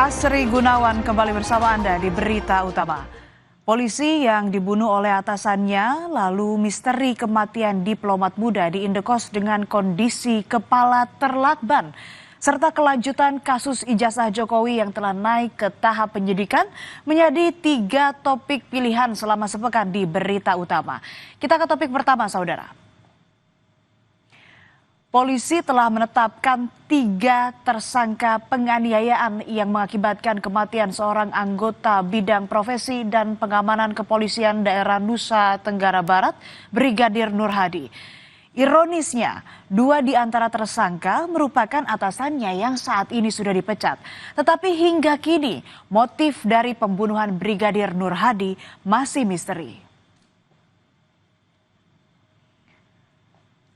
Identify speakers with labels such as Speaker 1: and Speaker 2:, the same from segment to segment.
Speaker 1: Asri Gunawan kembali bersama Anda di Berita Utama. Polisi yang dibunuh oleh atasannya, lalu misteri kematian diplomat muda di Indekos dengan kondisi kepala terlakban, serta kelanjutan kasus ijazah Jokowi yang telah naik ke tahap penyidikan menjadi 3 topik pilihan selama sepekan di Berita Utama. Kita ke topik pertama, saudara. Polisi telah menetapkan 3 tersangka penganiayaan yang mengakibatkan kematian seorang anggota bidang profesi dan pengamanan kepolisian daerah Nusa Tenggara Barat, Brigadir Nur Hadi. Ironisnya, 2 di antara tersangka merupakan atasannya yang saat ini sudah dipecat. Tetapi hingga kini, motif dari pembunuhan Brigadir Nur Hadi masih misteri.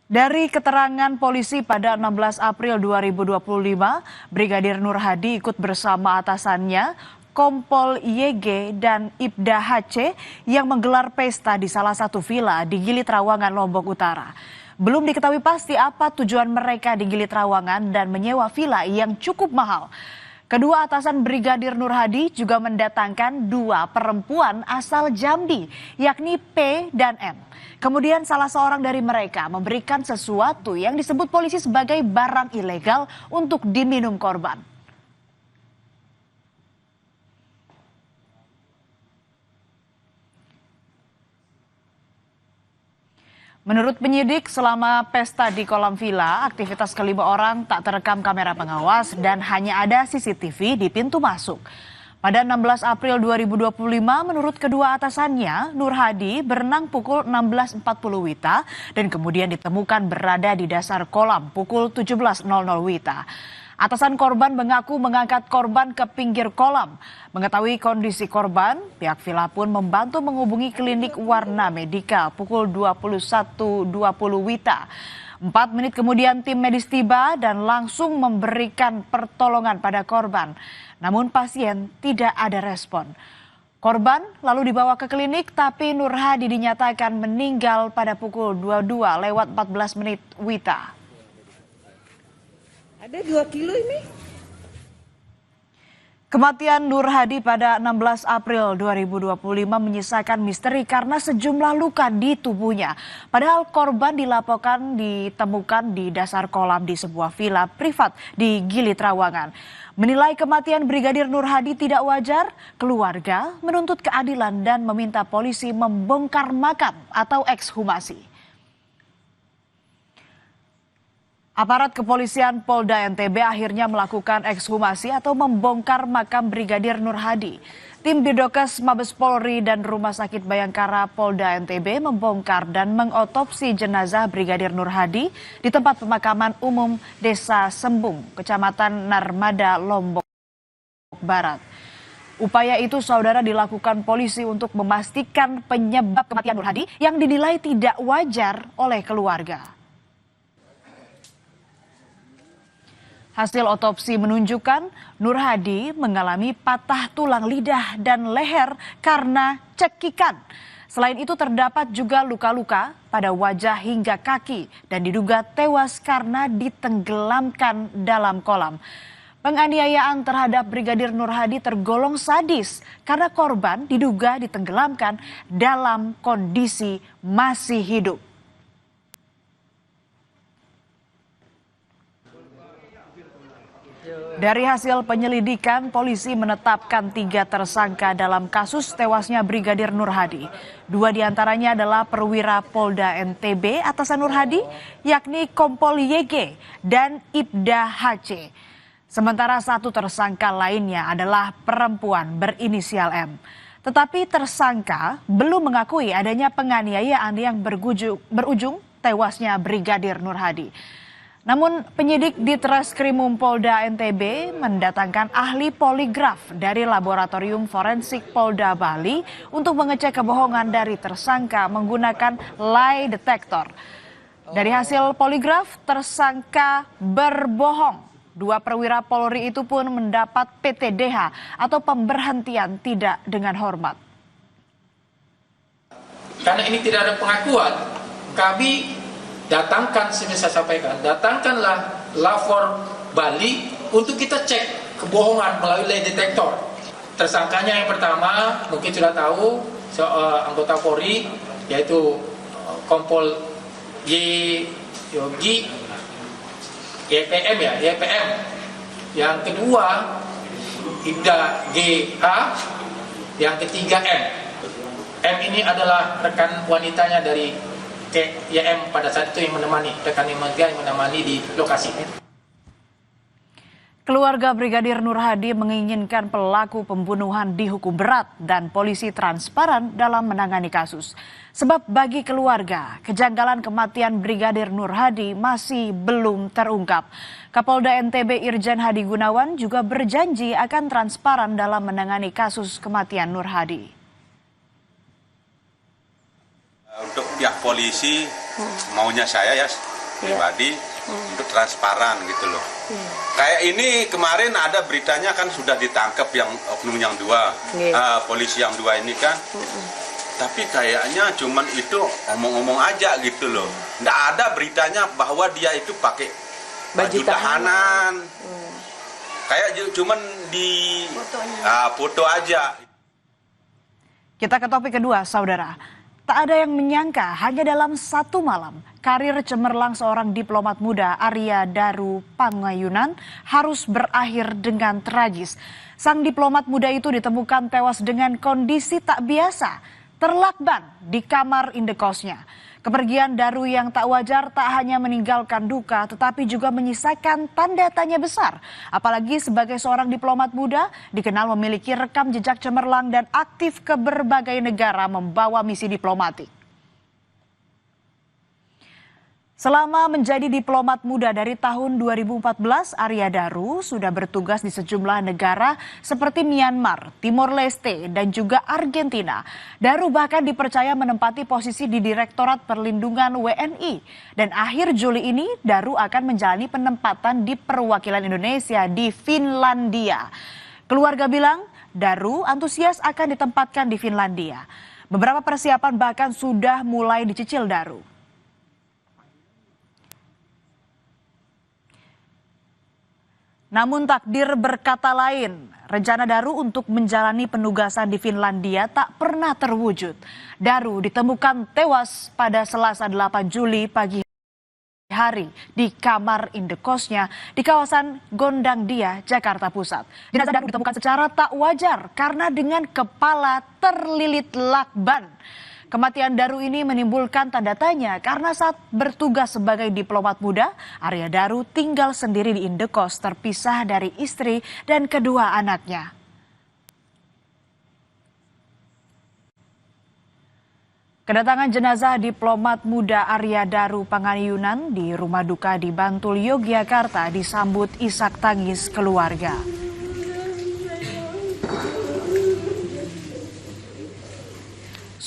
Speaker 1: Dari keterangan polisi pada 16 April 2025, Brigadir Nur Hadi ikut bersama atasannya, Kompol YG dan Ibda HC yang menggelar pesta di salah satu villa di Gili Trawangan, Lombok Utara. Belum diketahui pasti apa tujuan mereka di Gili Trawangan dan menyewa villa yang cukup mahal. Kedua atasan Brigadir Nur Hadi juga mendatangkan 2 perempuan asal Jambi, yakni P dan M. Kemudian salah seorang dari mereka memberikan sesuatu yang disebut polisi sebagai barang ilegal untuk diminum korban. Menurut penyidik, selama pesta di kolam villa, aktivitas ke-5 orang tak terekam kamera pengawas dan hanya ada CCTV di pintu masuk. Pada 16 April 2025, menurut kedua atasannya, Nur Hadi berenang pukul 16.40 WITA dan kemudian ditemukan berada di dasar kolam pukul 17.00 WITA. Atasan korban mengaku mengangkat korban ke pinggir kolam. Mengetahui kondisi korban, pihak villa pun membantu menghubungi klinik Warna Medika pukul 21.20 WITA. 4 menit kemudian tim medis tiba dan langsung memberikan pertolongan pada korban. Namun pasien tidak ada respon. Korban lalu dibawa ke klinik tapi Nur Hadi dinyatakan meninggal pada pukul 22:14 WITA.
Speaker 2: Ada 2 kilo ini.
Speaker 1: Kematian Nur Hadi pada 16 April 2025 menyisakan misteri karena sejumlah luka di tubuhnya. Padahal korban dilaporkan ditemukan di dasar kolam di sebuah villa privat di Gili Trawangan. Menilai kematian Brigadir Nur Hadi tidak wajar, keluarga menuntut keadilan dan meminta polisi membongkar makam atau ekshumasi. Aparat kepolisian Polda NTB akhirnya melakukan ekshumasi atau membongkar makam Brigadir Nur Hadi. Tim Bidokes Mabes Polri dan Rumah Sakit Bayangkara Polda NTB membongkar dan mengotopsi jenazah Brigadir Nur Hadi di tempat pemakaman umum Desa Sembung, Kecamatan Narmada, Lombok Barat. Upaya itu, saudara, dilakukan polisi untuk memastikan penyebab kematian Nur Hadi yang dinilai tidak wajar oleh keluarga. Hasil otopsi menunjukkan Nur Hadi mengalami patah tulang lidah dan leher karena cekikan. Selain itu terdapat juga luka-luka pada wajah hingga kaki dan diduga tewas karena ditenggelamkan dalam kolam. Penganiayaan terhadap Brigadir Nur Hadi tergolong sadis karena korban diduga ditenggelamkan dalam kondisi masih hidup. Dari hasil penyelidikan, polisi menetapkan 3 tersangka dalam kasus tewasnya Brigadir Nur Hadi. 2 diantaranya adalah perwira Polda NTB atasan Nur Hadi, yakni Kompol YG dan Ibda HC. Sementara 1 tersangka lainnya adalah perempuan berinisial M. Tetapi tersangka belum mengakui adanya penganiayaan yang berujung tewasnya Brigadir Nur Hadi. Namun penyidik di Treskrimum Polda NTB mendatangkan ahli poligraf dari Laboratorium Forensik Polda Bali untuk mengecek kebohongan dari tersangka menggunakan lie detector. Dari hasil poligraf, tersangka berbohong. 2 perwira Polri itu pun mendapat PTDH atau pemberhentian tidak dengan hormat.
Speaker 3: Karena ini tidak ada pengakuan, kami datangkan, seperti saya sampaikan, datangkanlah lapor Bali untuk kita cek kebohongan melalui lie detektor. Tersangkanya yang pertama mungkin sudah tahu, anggota Polri, yaitu Kompol Yogi YPM ya, YPM. Yang kedua Ibda GH, yang ketiga M. M ini adalah rekan wanitanya dari YM pada saat itu yang menemani, rekan yang menemani di lokasi.
Speaker 1: Keluarga Brigadir Nur Hadi menginginkan pelaku pembunuhan dihukum berat dan polisi transparan dalam menangani kasus. Sebab bagi keluarga, kejanggalan kematian Brigadir Nur Hadi masih belum terungkap. Kapolda NTB Irjen Hadi Gunawan juga berjanji akan transparan dalam menangani kasus kematian Nur Hadi.
Speaker 2: Untuk pihak polisi, maunya saya ya pribadi untuk transparan gitu loh. Kayak ini kemarin ada beritanya kan sudah ditangkap yang oknum yang dua, polisi yang dua ini kan. Tapi kayaknya cuman itu omong-omong aja gitu loh. Nggak ada beritanya bahwa dia itu pakai baju tahanan. Kayak cuman di foto aja.
Speaker 1: Kita ke topik kedua, saudara. Tak ada yang menyangka hanya dalam satu malam, karir cemerlang seorang diplomat muda Arya Daru Pangayunan harus berakhir dengan tragis. Sang diplomat muda itu ditemukan tewas dengan kondisi tak biasa, terlakban di kamar indekosnya. Kepergian Daru yang tak wajar tak hanya meninggalkan duka tetapi juga menyisakan tanda tanya besar. Apalagi sebagai seorang diplomat muda dikenal memiliki rekam jejak cemerlang dan aktif ke berbagai negara membawa misi diplomatik. Selama menjadi diplomat muda dari tahun 2014, Arya Daru sudah bertugas di sejumlah negara seperti Myanmar, Timor Leste, dan juga Argentina. Daru bahkan dipercaya menempati posisi di Direktorat Perlindungan WNI. Dan akhir Juli ini, Daru akan menjalani penempatan di perwakilan Indonesia di Finlandia. Keluarga bilang, Daru antusias akan ditempatkan di Finlandia. Beberapa persiapan bahkan sudah mulai dicicil Daru. Namun takdir berkata lain, rencana Daru untuk menjalani penugasan di Finlandia tak pernah terwujud. Daru ditemukan tewas pada Selasa 8 Juli pagi hari di kamar indekosnya di kawasan Gondangdia, Jakarta Pusat. Jenazah Daru ditemukan secara tak wajar karena dengan kepala terlilit lakban. Kematian Daru ini menimbulkan tanda tanya karena saat bertugas sebagai diplomat muda, Arya Daru tinggal sendiri di indekos terpisah dari istri dan kedua anaknya. Kedatangan jenazah diplomat muda Arya Daru Pangayunan di rumah duka di Bantul, Yogyakarta disambut isak tangis keluarga.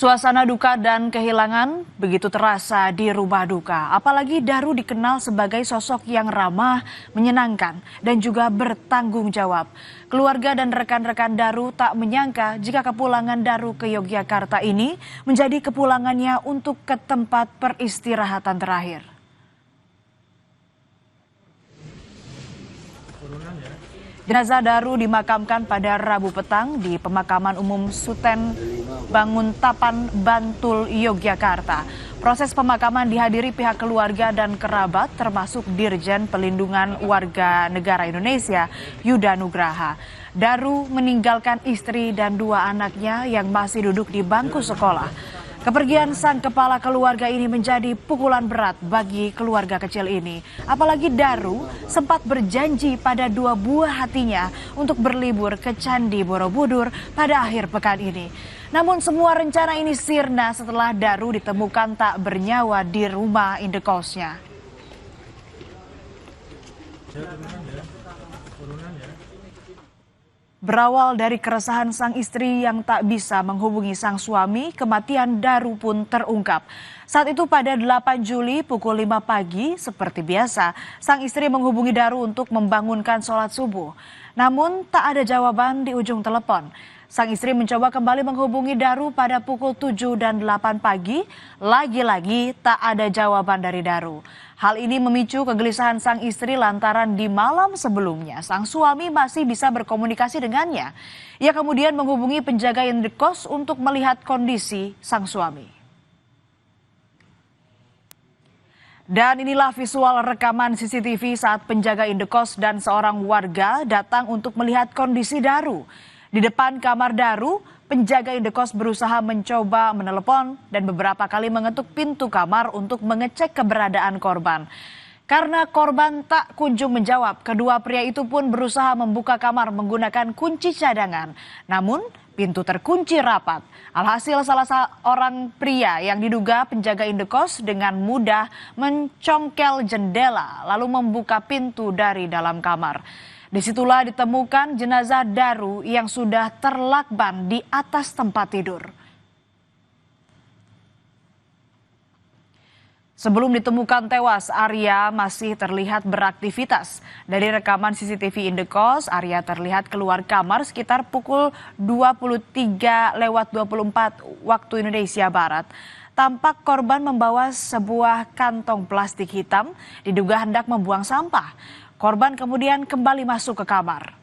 Speaker 1: Suasana duka dan kehilangan begitu terasa di rumah duka. Apalagi Daru dikenal sebagai sosok yang ramah, menyenangkan, dan juga bertanggung jawab. Keluarga dan rekan-rekan Daru tak menyangka jika kepulangan Daru ke Yogyakarta ini menjadi kepulangannya untuk ke tempat peristirahatan terakhir. Jenazah Daru dimakamkan pada Rabu petang di Pemakaman Umum Suten Banguntapan, Bantul, Yogyakarta. Proses pemakaman dihadiri pihak keluarga dan kerabat termasuk Dirjen Pelindungan Warga Negara Indonesia, Yuda Nugraha. Daru meninggalkan istri dan dua anaknya yang masih duduk di bangku sekolah. Kepergian sang kepala keluarga ini menjadi pukulan berat bagi keluarga kecil ini. Apalagi Daru sempat berjanji pada dua buah hatinya untuk berlibur ke Candi Borobudur pada akhir pekan ini. Namun semua rencana ini sirna setelah Daru ditemukan tak bernyawa di rumah indekosnya. Berawal dari keresahan sang istri yang tak bisa menghubungi sang suami, kematian Daru pun terungkap. Saat itu pada 8 Juli pukul 5 pagi, seperti biasa, sang istri menghubungi Daru untuk membangunkan sholat subuh. Namun tak ada jawaban di ujung telepon. Sang istri mencoba kembali menghubungi Daru pada pukul 7 dan 8 pagi. Lagi-lagi tak ada jawaban dari Daru. Hal ini memicu kegelisahan sang istri lantaran di malam sebelumnya sang suami masih bisa berkomunikasi dengannya. Ia kemudian menghubungi penjaga indekos untuk melihat kondisi sang suami. Dan inilah visual rekaman CCTV saat penjaga indekos dan seorang warga datang untuk melihat kondisi Daru. Di depan kamar Daru, penjaga indekos berusaha mencoba menelepon dan beberapa kali mengetuk pintu kamar untuk mengecek keberadaan korban. Karena korban tak kunjung menjawab, kedua pria itu pun berusaha membuka kamar menggunakan kunci cadangan. Namun, pintu terkunci rapat. Alhasil salah seorang pria yang diduga penjaga indekos dengan mudah mencongkel jendela lalu membuka pintu dari dalam kamar. Disitulah ditemukan jenazah Daru yang sudah terlakban di atas tempat tidur. Sebelum ditemukan tewas, Arya masih terlihat beraktivitas. Dari rekaman CCTV indekos, Arya terlihat keluar kamar sekitar pukul 23:24 waktu Indonesia Barat. Tampak korban membawa sebuah kantong plastik hitam, diduga hendak membuang sampah. Korban kemudian kembali masuk ke kamar.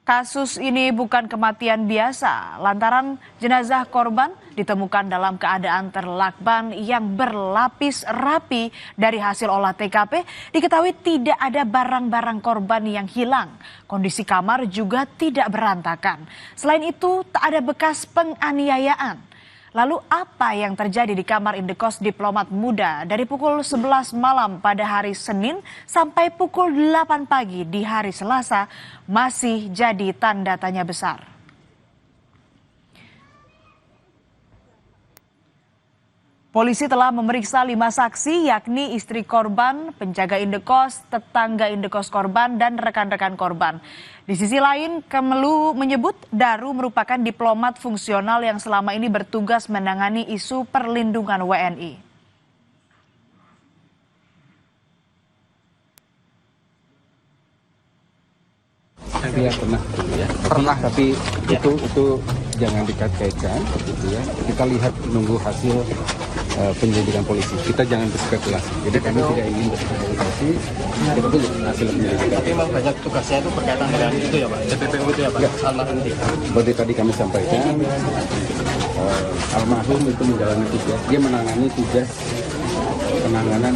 Speaker 1: Kasus ini bukan kematian biasa, lantaran jenazah korban ditemukan dalam keadaan terlakban yang berlapis rapi. Dari hasil olah TKP, diketahui tidak ada barang-barang korban yang hilang. Kondisi kamar juga tidak berantakan. Selain itu, tak ada bekas penganiayaan. Lalu apa yang terjadi di kamar indekos diplomat muda dari pukul 11 malam pada hari Senin sampai pukul 8 pagi di hari Selasa masih jadi tanda tanya besar. Polisi telah memeriksa 5 saksi yakni istri korban, penjaga indekos, tetangga indekos korban, dan rekan-rekan korban. Di sisi lain, Kemlu menyebut Daru merupakan diplomat fungsional yang selama ini bertugas menangani isu perlindungan WNI.
Speaker 4: Iya pernah tapi itu jangan dikait-kaitkan gitu ya. Kita lihat menunggu hasil penyelidikan polisi. Kita jangan berspekulasi. Jadi kami tidak ingin berspekulasi. Kita tunggu hasil penyelidikan.
Speaker 5: Tapi memang banyak tugasnya itu berkaitan dengan itu ya Pak, TPPU itu ya Pak, almarhum.
Speaker 4: Seperti tadi kami sampaikan, almarhum itu menjalani tugas. Dia menangani tugas penanganan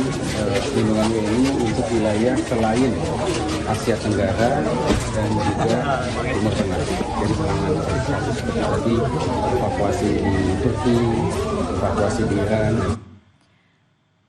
Speaker 4: perlindungan WNI untuk wilayah selain Asia Tenggara dan juga Timur Tengah. Jadi penanganan kasus seperti tadi evakuasi di Turki, evakuasi di Iran.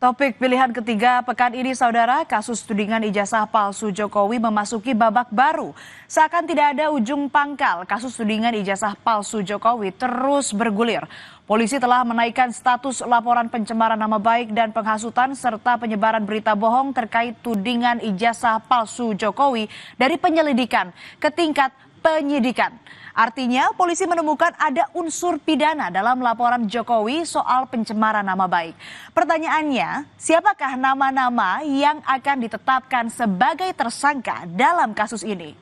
Speaker 1: Topik pilihan ketiga pekan ini, saudara, kasus tudingan ijazah palsu Jokowi memasuki babak baru. Seakan tidak ada ujung pangkal, kasus tudingan ijazah palsu Jokowi terus bergulir. Polisi telah menaikkan status laporan pencemaran nama baik dan penghasutan serta penyebaran berita bohong terkait tudingan ijazah palsu Jokowi dari penyelidikan ke tingkat penyidikan. Artinya, polisi menemukan ada unsur pidana dalam laporan Jokowi soal pencemaran nama baik. Pertanyaannya, siapakah nama-nama yang akan ditetapkan sebagai tersangka dalam kasus ini?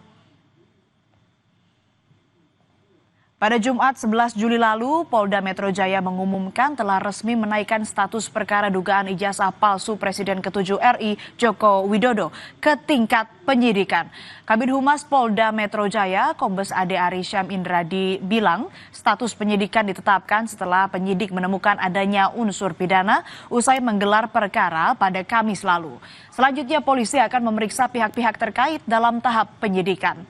Speaker 1: Pada Jumat 11 Juli lalu, Polda Metro Jaya mengumumkan telah resmi menaikkan status perkara dugaan ijazah palsu Presiden ke-7 RI Joko Widodo ke tingkat penyidikan. Kabid Humas Polda Metro Jaya, Kombes Ade Arysyam Indradi bilang, status penyidikan ditetapkan setelah penyidik menemukan adanya unsur pidana usai menggelar perkara pada Kamis lalu. Selanjutnya, polisi akan memeriksa pihak-pihak terkait dalam tahap penyidikan.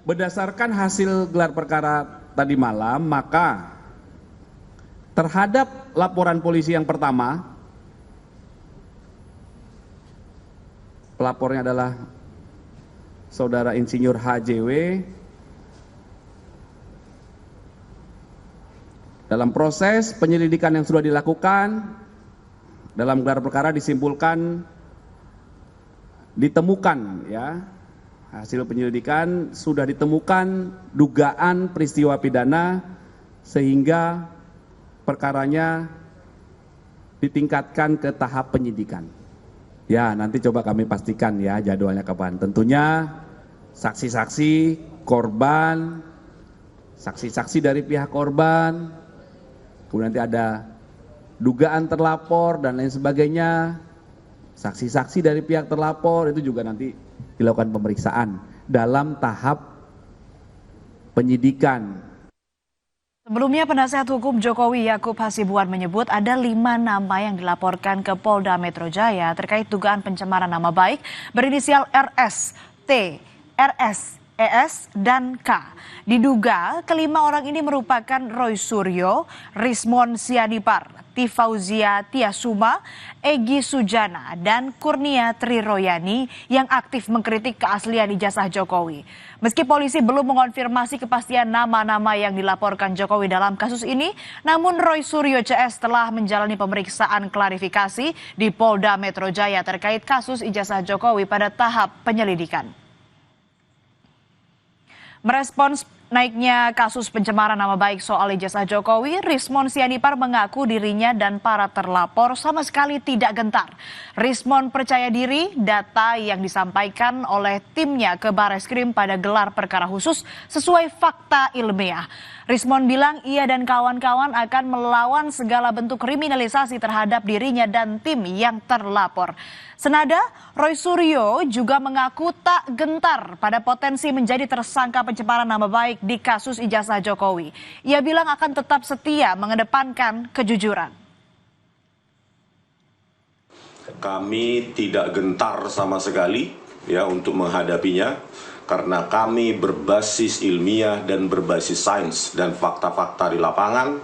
Speaker 6: Berdasarkan hasil gelar perkara tadi malam, maka terhadap laporan polisi yang pertama, pelapornya adalah Saudara Insinyur HJW. Dalam proses penyelidikan yang sudah dilakukan, dalam gelar perkara disimpulkan, ditemukan ya, hasil penyelidikan sudah ditemukan dugaan peristiwa pidana sehingga perkaranya ditingkatkan ke tahap penyidikan. Ya, nanti coba kami pastikan ya jadwalnya kapan. Tentunya saksi-saksi korban, saksi-saksi dari pihak korban, kemudian nanti ada dugaan terlapor dan lain sebagainya, saksi-saksi dari pihak terlapor itu juga nanti dilakukan pemeriksaan dalam tahap penyidikan.
Speaker 1: Sebelumnya, penasihat hukum Jokowi Yakub Hasibuan menyebut ada 5 nama yang dilaporkan ke Polda Metro Jaya terkait dugaan pencemaran nama baik berinisial RS, T, RS, ES, dan K. Diduga kelima orang ini merupakan Roy Suryo, Rismon Sianipar, Tifauzia Tiasuma, Egy Sujana, dan Kurnia Triroyani yang aktif mengkritik keaslian ijazah Jokowi. Meski polisi belum mengonfirmasi kepastian nama-nama yang dilaporkan Jokowi dalam kasus ini, namun Roy Suryo CS telah menjalani pemeriksaan klarifikasi di Polda Metro Jaya terkait kasus ijazah Jokowi pada tahap penyelidikan. Merespons naiknya kasus pencemaran nama baik soal ijazah Jokowi, Rismon Sianipar mengaku dirinya dan para terlapor sama sekali tidak gentar. Rismon percaya diri data yang disampaikan oleh timnya ke Bareskrim pada gelar perkara khusus sesuai fakta ilmiah. Rismon bilang ia dan kawan-kawan akan melawan segala bentuk kriminalisasi terhadap dirinya dan tim yang terlapor. Senada, Roy Suryo juga mengaku tak gentar pada potensi menjadi tersangka pencemaran nama baik di kasus ijazah Jokowi. Ia bilang akan tetap setia mengedepankan kejujuran.
Speaker 7: Kami tidak gentar sama sekali ya untuk menghadapinya karena kami berbasis ilmiah dan berbasis sains dan fakta-fakta di lapangan,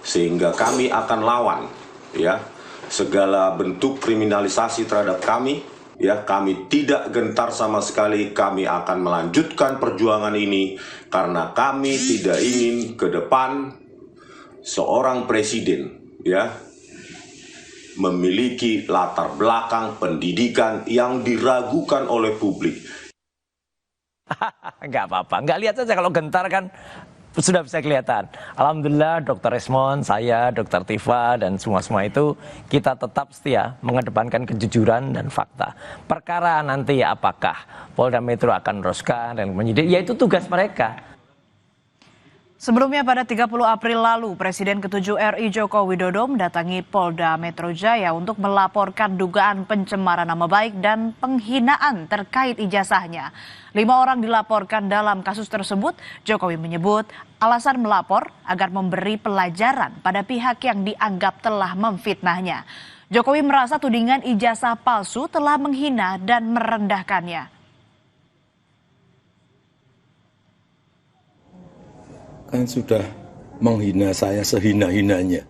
Speaker 7: sehingga kami akan lawan ya segala bentuk kriminalisasi terhadap kami. Ya, kami tidak gentar sama sekali. Kami akan melanjutkan perjuangan ini karena kami tidak ingin ke depan seorang presiden ya memiliki latar belakang pendidikan yang diragukan oleh publik.
Speaker 8: Nggak apa-apa, nggak lihat saja kalau gentar kan sudah bisa kelihatan. Alhamdulillah Dr. Resmon, saya, Dr. Tifa, dan semua itu kita tetap setia mengedepankan kejujuran dan fakta. Perkara nanti apakah Polda Metro akan meneruskan dan menyidik, yaitu tugas mereka.
Speaker 1: Sebelumnya pada 30 April lalu, Presiden ke-7 RI Joko Widodo mendatangi Polda Metro Jaya untuk melaporkan dugaan pencemaran nama baik dan penghinaan terkait ijazahnya. 5 orang dilaporkan dalam kasus tersebut. Jokowi menyebut alasan melapor agar memberi pelajaran pada pihak yang dianggap telah memfitnahnya. Jokowi merasa tudingan ijazah palsu telah menghina dan merendahkannya.
Speaker 9: Kan sudah menghina saya sehina-hinanya,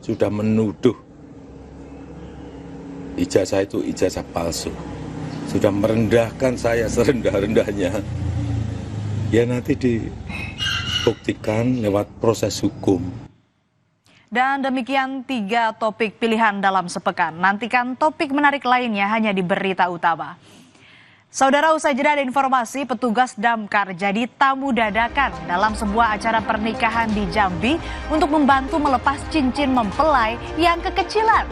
Speaker 9: sudah menuduh ijazah itu ijazah palsu, sudah merendahkan saya serendah-rendahnya. Ya nanti dibuktikan lewat proses hukum.
Speaker 1: Dan demikian 3 topik pilihan dalam sepekan. Nantikan topik menarik lainnya hanya di Berita Utama. Saudara, usai jeda ada informasi petugas damkar jadi tamu dadakan dalam sebuah acara pernikahan di Jambi untuk membantu melepas cincin mempelai yang kekecilan.